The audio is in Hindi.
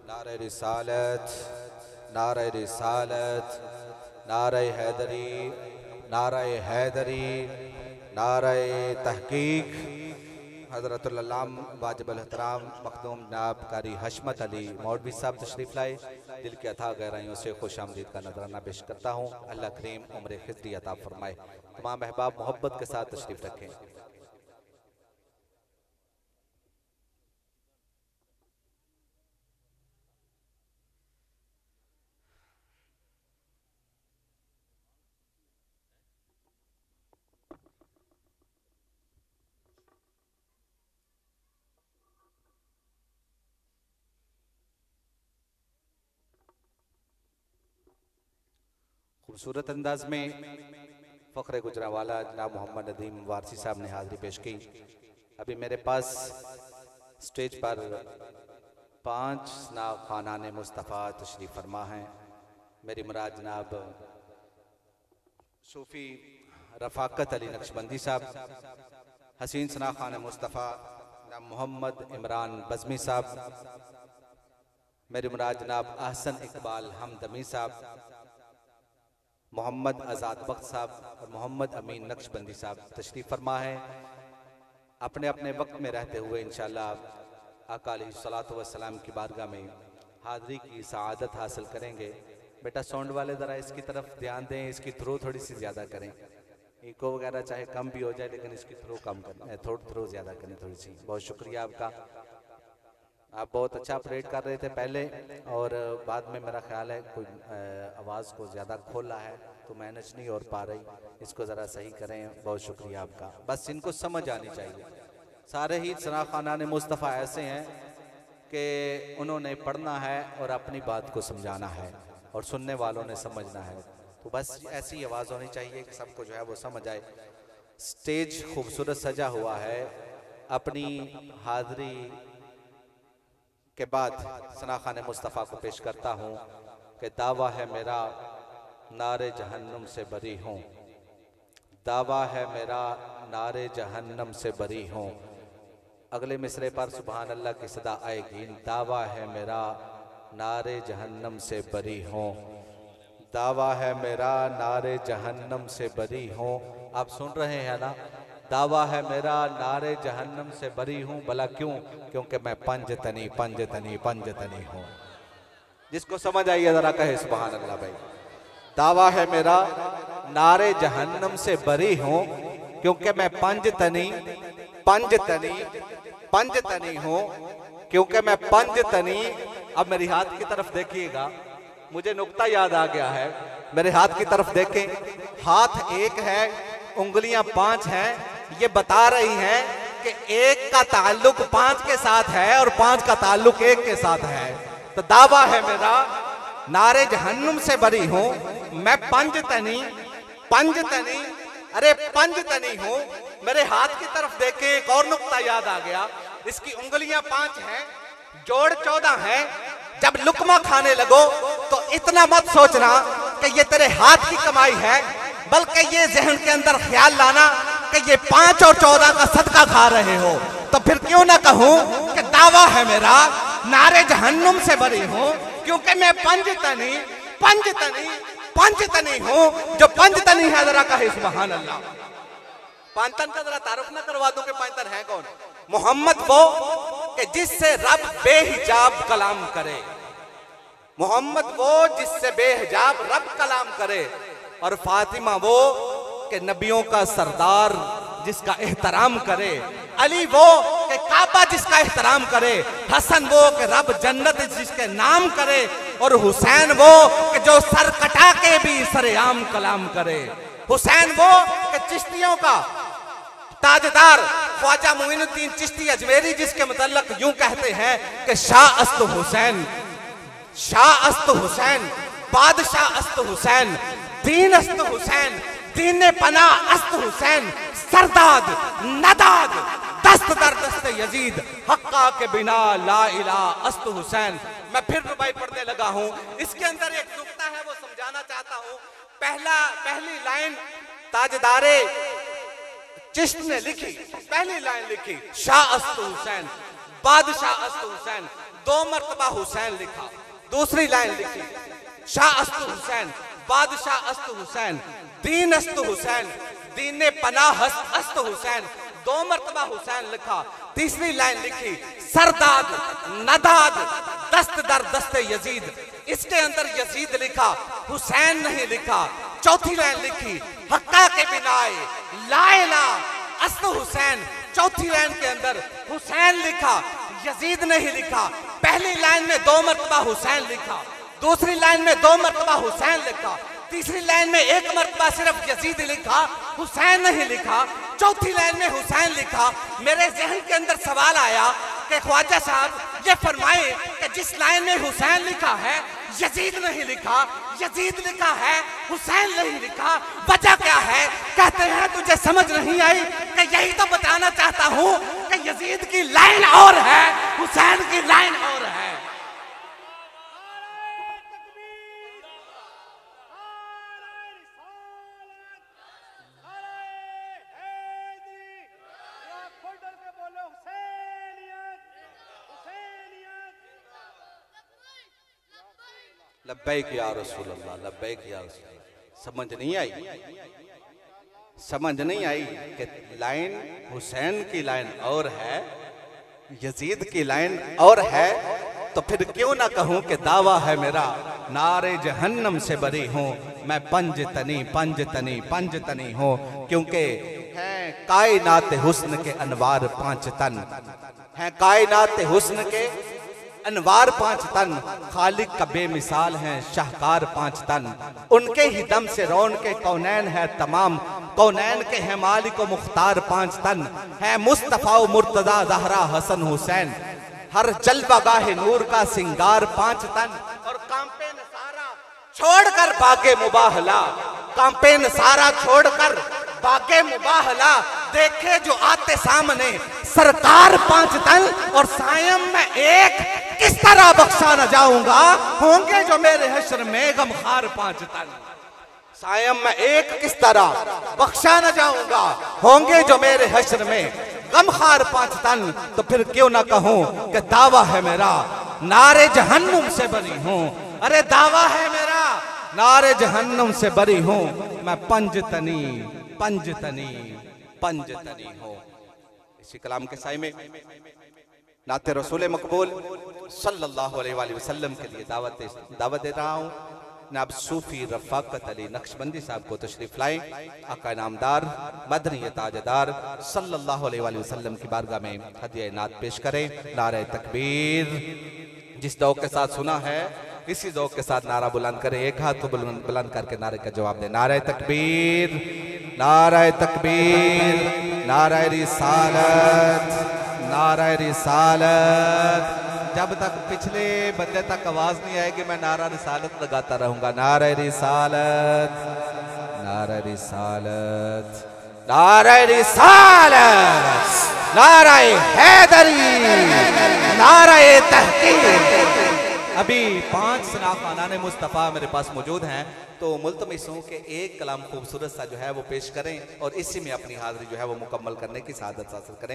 नारे रिसालत, नारे रिसालत, नारे हैदरी, नारे हैदरी, नारे तहकीक। हज़रतुल अल्लाम वाजिबुल एहतराम मखदूम जनाब कारी हशमत अली मौलवी साहब तशरीफ़ लाए। दिल के अथा गहराइयों से खुश आमदीद का नजराना पेश करता हूँ। अल्लाह करीम उम्र खिज़री अता फरमाए। तमाम अहबाब मोहब्बत के साथ तशरीफ़ रखें। खूबसूरत अंदाज में फ़ख्र गुजरावाला जनाब मोहम्मद नदीम वारसी साहब ने हाज़िरी पेश की। अभी मेरे पास स्टेज पर 5 सनाग खानाने मुस्तफ़ा तशरीफ़ फरमा हैं। मेरी मुराद जनाब सूफ़ी रफ़ाकत अली नक्शबंदी साहब, हसीन सनाग खान मुस्तफ़ा जनाब मोहम्मद इमरान बज़मी साहब, मेरी मुराद जनाब अहसन इकबाल हमदमी साहब, मोहम्मद आज़ाद बख्त साहब और मोहम्मद अमीन नक्शबंदी साहब तशरीफ़ फरमा है। अपने अपने वक्त में रहते हुए इंशाअल्लाह आका अलैहिस्सलातु वस्सलाम की बारगाह में हाज़री की सआदत हासिल करेंगे। बेटा साउंड वाले ज़रा इसकी तरफ ध्यान दें, इसकी थ्रो थोड़ी सी ज़्यादा करें। इको वगैरह चाहे कम भी हो जाए लेकिन इसकी थ्रो कम करें, थ्रो ज़्यादा करें थोड़ी सी। बहुत शुक्रिया आपका। आप बहुत अच्छा ऑपरेट कर रहे थे पहले और बाद में मेरा ख्याल है कोई आवाज़ को ज़्यादा खोला है तो मैनेज नहीं हो पा रही, इसको ज़रा सही करें। बहुत शुक्रिया आपका। बस इनको समझ आनी चाहिए। सारे ही सनाग खानाने मुस्तफ़ा ऐसे हैं कि उन्होंने पढ़ना है और अपनी बात को समझाना है और सुनने वालों ने समझना है। तो बस ऐसी आवाज़ होनी चाहिए कि सबको जो है वो समझ आए। स्टेज खूबसूरत सजा हुआ है। अपनी हाज़री के बाद सनाग खाने मुस्तफ़ा को पेश करता हूँ कि दावा है मेरा नारे जहन्नम से बरी हूँ, दावा है मेरा नारे जहन्नम से बरी हूँ। अगले मिसरे पर सुबहान अल्लाह की सदा आएगी। दावा है मेरा नारे जहन्नम से बरी हूँ, दावा है मेरा नारे जहन्नम से बरी हूँ। आप सुन रहे हैं ना? दावा है मेरा नारे जहन्नम से बरी हूँ। भला क्यों? क्योंकि मैं पंजतनी पंजतनी पंजतनी हूँ। जिसको समझ आई जरा कहे सुभान अल्लाह भाई। दावा है मेरा नारे जहन्नम से बरी हूँ क्योंकि मैं पंजतनी पंजतनी पंजतनी हूँ, क्योंकि मैं पंजतनी। अब मेरी हाथ की तरफ देखिएगा, मुझे नुक्ता याद आ गया है। मेरे हाथ की तरफ देखें, हाथ एक है, उंगलियां 5 हैं। ये बता रही हैं कि एक का ताल्लुक 5 के साथ है और 5 का ताल्लुक 1 के साथ है। तो दावा है मेरा नारे जहन्नुम से बरी हूं, मैं पंजतनी पंजतनी अरे पंजतनी हूं। मेरे हाथ की तरफ देखें, एक और नुक्ता याद आ गया। इसकी उंगलियां 5 हैं, जोड़ 14 हैं। जब लुकमा खाने लगो तो इतना मत सोचना कि ये तेरे हाथ की कमाई है, बल्कि ये जहन के अंदर ख्याल लाना कि ये 5 और 14 का सदका खा रहे हो। तो फिर क्यों ना कहूं कि दावा है मेरा नारे जहन्नुम से बरी हूं क्योंकि मैं पंजतनी पंजतनी पंजतनी हूं। जो पंजतनी है जरा कहे सुभान अल्लाह। पंजतन का जरा तारुफ ना करवा दूं कि पंजतन है कौन? मोहम्मद वो कि जिससे रब बेहिजाब कलाम करे, मोहम्मद वो जिससे बेहिजाब रब कलाम करे, और फातिमा वो कि नबियों का सरदार जिसका एहतराम करे, अली वो कि काबा जिसका एहतराम करे, हसन वो कि रब जन्नत जिसके नाम करे, और हुसैन वो कि जो सर कटा के भी सरेआम कलाम करे। हुसैन वो कि चिश्तियों का ताजदार ख्वाजा मोइनुद्दीन चिश्ती अजमेरी जिसके मुतल्लक यूं कहते हैं कि शाह अस्त हुसैन, शाह अस्त हुसैन, बादशाह अस्त हुसैन, दीन अस्त हुसैन, दीन पना अस्त हुसैन, सरदाद नदाद दस्त दर दस्त यजीद, हक्का के बिना ला इला अस्त हुसैन। मैं फिर रुबाई पढ़ने लगा हूं। इसके अंदर एक नुक्ता है वो समझाना चाहता हूं। पहली लाइन ताजदारे चिश्त ने लिखी, पहली लाइन लिखी शाह अस्त हुसैन, बादशाह अस्त हुसैन, 2 मरतबा हुसैन लिखा। दूसरी लाइन लिखी, शाह अस्तु हुसैन, बादशाह अस्तु हुसैन, दीन अस्तु हुसैन, दीन पनाह अस्तु हुसैन। 2 मरतबा हुसैन लिखा। तीसरी लाइन लिखी, सरदाद नदाद दस्त दर दस्ते यजीद। इसके अंदर यजीद लिखा, हुसैन नहीं लिखा। चौथी लाइन लिखी, हक्का के बिनाए लाइला अस्तु हुसैन। चौथी लाइन के अंदर हुसैन लिखा, यजीद नहीं लिखा। पहली लाइन में 2 मरतबा हुसैन लिखा, दूसरी लाइन में 2 मरतबा हुसैन लिखा, तीसरी लाइन में 1 मरतबा सिर्फ यजीद लिखा, हुसैन नहीं लिखा। चौथी लाइन में हुसैन लिखा। मेरे जहन के अंदर सवाल आया कि ख्वाजा साहब ये फरमाए कि जिस लाइन में हुसैन लिखा है यजीद नहीं लिखा, यजीद लिखा है हुसैन नहीं लिखा, वजह क्या है? कहते हैं तुझे समझ नहीं आई कि यही तो बताना चाहता हूं कि यजीद की लाइन और है, हुसैन की लाइन और है। लब्बैक या रसूल अल्लाह, लब्बैक या रसूल अल्लाह। समझ नहीं आई, समझ नहीं आई कि लाइन हुसैन की लाइन और है, यजीद की लाइन और है। तो फिर क्यों ना कहूं कि दावा है मेरा, नारे जहन्नम से बरी हूं मैं, पंजतनी पंजतनी पंजतनी हूं। क्योंकि हैं कायनात हुस्न के अनवार 5 तन, हैं कायनात हुस्न के अनवार 5 तन। खालिक का बेमिसाल हैं शाहकार 5 तन। उनके ही दम से रौन के कौनैन है तमाम, कौनैन के हैं मालिक व मुख्तार 5 तन। है मुस्तफा मुर्तजा ज़हरा हसन हुसैन, हर जलवा गाहे नूर का सिंगार 5 तन। और कांपे नसारा छोड़कर बागे मुबाहला, कांपे नसारा छोड़कर बागे मुबाहला, देखे जो आते सामने सरकार 5 तन। और सायम में एक किस तरह बख्शा न जाऊंगा, होंगे जो मेरे हश्र में गमखार 5 तन। सायम में एक किस तरह बख्शा न जाऊंगा, होंगे जो मेरे हश्र में गमखार 5 तन। तो फिर क्यों ना कहूं कि दावा है मेरा, नारे जहन्नुम से बरी हूं। अरे दावा है मेरा, नारे जहन्नुम से बरी हूं मैं, पंजतनी पंजतनी पंजतनी हूं। इसी कलाम के साए में नाते रसूल मकबूल सल्लल्लाहु अलैहि वसल्लम के लिए दावत दे रहा हूँ। जनाब सूफी रफ़ाकत अली नक्शबंदी साहब को तशरीफ लाएं, आका नामदार मदनी ताजदार सल्लल्लाहु अलैहि वसल्लम की बारगाह में हदिया नात पेश करें। नारे तकबीर, जिस दौक के साथ सुना है इसी दौक के साथ नारा बुलंद करें। एक हाथ को बुलंद करके नारे का जवाब दें। नारे तकबीर, नारे तकबीर, नारे रिसालत, नारा रिसालत। जब तक पिछले बंदे तक आवाज नहीं आएगी मैं नारा रिसालत लगाता रहूंगा। नारा रिसालत, नारा रिसालत, नारा रिसालत, नारा हैदरी, नारा तहकीक। अभी 5 सना खानाने मुस्तफ़ा मेरे पास मौजूद हैं, तो मुल्तमिस हूं कि एक कलाम खूबसूरत सा जो है वो पेश करें और इसी में अपनी हाजिरी जो है वो मुकम्मल करने की सआदत हासिल करें।